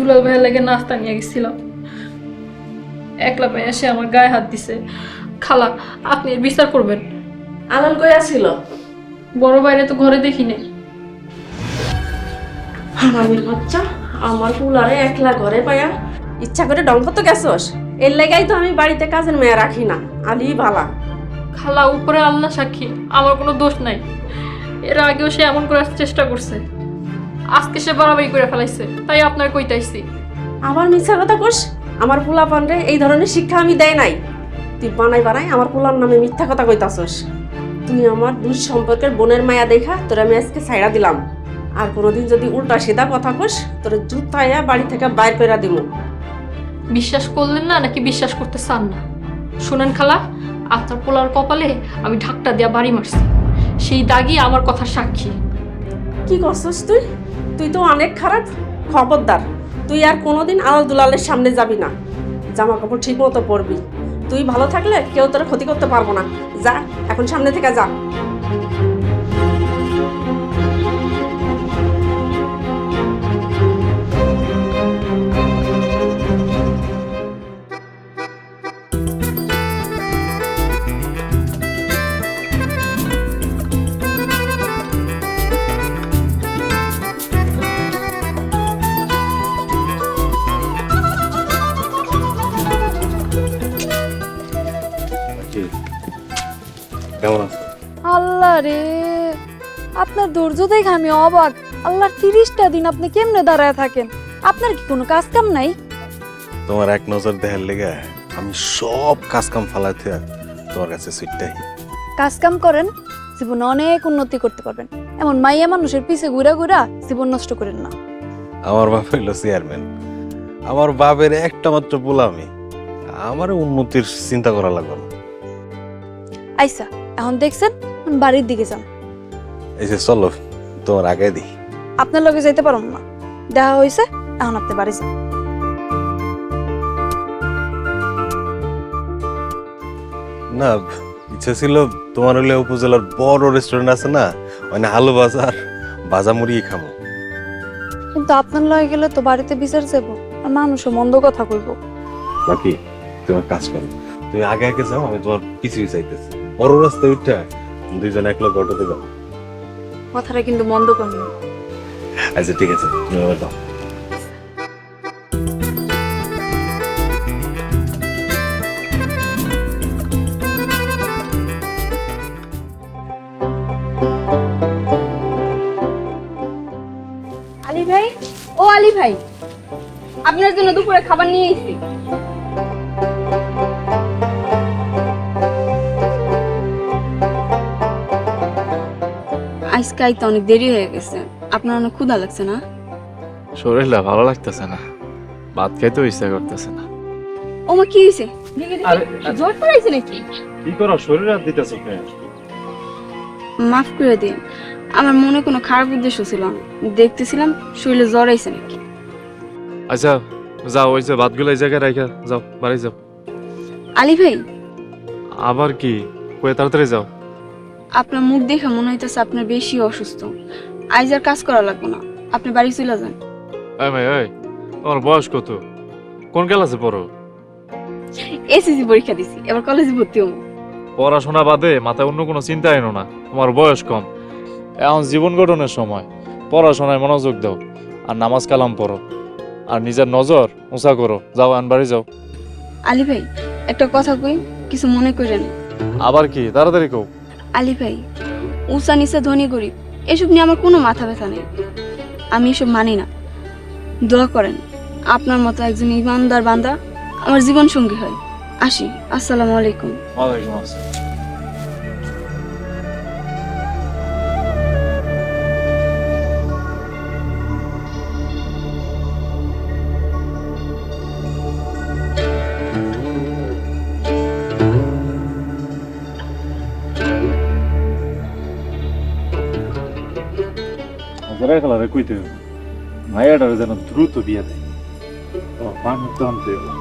দুলাল ভাইয়ের লাগে নাস্তা নিয়ে গেছিলাম, একলা ভাই এসে আমার গায়ে হাত দিছে। খালা, আপনি এর বিচার করবেন। আনন্দ কইয়া ছিল বড় বাইরে তো ঘরে দেখি নাই। হারামির বাচ্চা, আমার পুলারে একলা ঘরে পায়া ইচ্ছা করে ডঙ্ক তো গেছস। এর লাগাই তো আমি বাড়িতে কাজের মেয়ে রাখি না। আলি ভালা। খালা, উপরে আল্লাহ সাক্ষী, আমার কোনো দোষ নাই। এর আগেও সে এমন করার চেষ্টা করছে, আজকে সে বাড়াবাড়ি করে ফেলাইছে, তাই আপনার কইতাইছি। আমার মিথ্যা কথা কোস? আমার পোলা পানরে এই ধরনের শিক্ষা আমি দেয় নাই। তুই বানাই আমার পোলার নামে মিথ্যা কথা কইতাছস। তুই আমার দুই সম্পর্কের বোনের মায়া দেখা তোর আমি আজকে ছাইড়া দিলাম। আর কোনোদিন যদি উল্টা সিধা কথা কোস, তোর জুতাইয়া বাড়ি থেকে বাইর করে দিব। বিশ্বাস করলেন না নাকি বিশ্বাস করতে চান না? শুনেন খালা, আপনার পোলার কপালে আমি ঢাকটা দিয়া বাড়ি মারছি, সেই দাগই আমার কথার সাক্ষী। কি করছস তুই? তুই তো অনেক খারাপ। খবরদার, তুই আর কোনোদিন আলাল দুলালের সামনে যাবি না। জামা কাপড় ঠিক মতো পরবি। তুই ভালো থাকলে কেউ তোর ক্ষতি করতে পারবো না। যা, এখন সামনে থেকে যা। কেমন আছো? আল্লাহ রে, আপনার ধৈর্য দেখে আমি অবাক। আল্লাহর 30টা দিন আপনি কেমনে দাঁড়ায় থাকেন? আপনার কি কোনো কাজ কাম নাই? তোমার এক নজর দেখার লেগে আমি সব কাজ কাম ফালাইতে তোমার কাছে সুইটটাই। কাজ কাম করেন, জীবনে অনেক উন্নতি করতে পারবেন। এমন মাইয়া মানুষের পিছে ঘুরা ঘুরা জীবন নষ্ট করেন না। আমার বাপ হইলো চেয়ারম্যান, আমার বাপের একটা মাত্র পোলা আমি। আমার উন্নতির চিন্তা করা লাগবে না। আইসা, এখন দেখছেন, এখন বাড়ির দিকে যান। এই যে চলো, তোমার আগে দিই। আপনার লগে যাইতে পারুন না, দেখা হয়েছে, এখন আপনি বাড়ি যান। না, ইচ্ছা ছিল তোমার হলে উপজেলার বড় রেস্টুরেন্ট আছে না, মানে আলু বাজার ভাজা মুড়ি খাবো। কিন্তু আপনার লগে গেলে তো বাড়িতে বিচার যাবো, আর মানুষও মন্দ কথা কইব। বাকি তোমার কাজ করো, তুমি আগে আগে যাও, আমি তোমার পিছিয়ে চাইতেছি। বড় রাস্তায় উঠে দুইজন এক লোক অটোতে যাও। কথাটা কিন্তু মন্দ করবেন। আচ্ছা ঠিক আছে, তুমি আবার দাও। আলী ভাই, ও আলী ভাই, আপনার জন্য দুপুরে খাবার নিয়ে এসেছি। আজকে আইতে অনেক দেরি হয়ে গেছে, আপনার অনেক ক্ষুধা লাগছে না? শরীরটা ভালো লাগতেছে না, ভাত খাইতেও ইচ্ছা করতেছে না। ওমা কি হয়েছে? জ্বর পড়াইছে নাকি? কি করো, শরীর আর দিতেছে? মাফ করে দিন, আমার মনে কোনো খারাপ উদ্দেশ্য ছিল না। দেখতেছিলাম শরীরে জ্বর আইছে নাকি। আচ্ছা যাও, ওই যে ভাতগুলো এই জায়গায় রাখা যাও, বাড়ি যাও। আলী ভাই, আবার কি কয়ে তাড়াতাড়ি যাও। আপনার মুখ দেখে মনে হইতেছে আপনার বেশি অসুস্থ। আজ আর কাজ করা লাগবে না, আপনি বাড়ি চলে যান। এই ভাই, এই তোমার বয়স কত? কোন ক্লাসে পড়ো? এসএসসি পরীক্ষা দিছি, এবার কলেজে ভর্তি হবো। পড়াশোনা বাদে মাথায় অন্য কোনো চিন্তা এনো না, তোমার বয়স কম। এখন জীবন গঠনের সময়, পড়াশোনায় মনোযোগ দাও, আর নামাজ কালাম পড়ো, আর নিজের নজর উঁচা করো। যাও, আন বাড়ি যাও। আলী ভাই, একটা কথা কই, কিছু মনে করেন। আবার কি, তাড়াতাড়ি কও। আলী ভাই, উঁচা নিচে ধনী গরিব এসব নিয়ে আমার কোনো মাথা ব্যথা নেই। আমি এসব মানি না। দোয়া করেন আপনার মতো একজন ইমানদার বান্দা আমার জীবন সঙ্গী হয়। আসি, আসসালামু আলাইকুম। ওয়ালাইকুম আসসালাম। খেলারে কইতে মায়াটারে যেন দ্রুত বিয়ে দেয়। পানি তো আনতে হবে।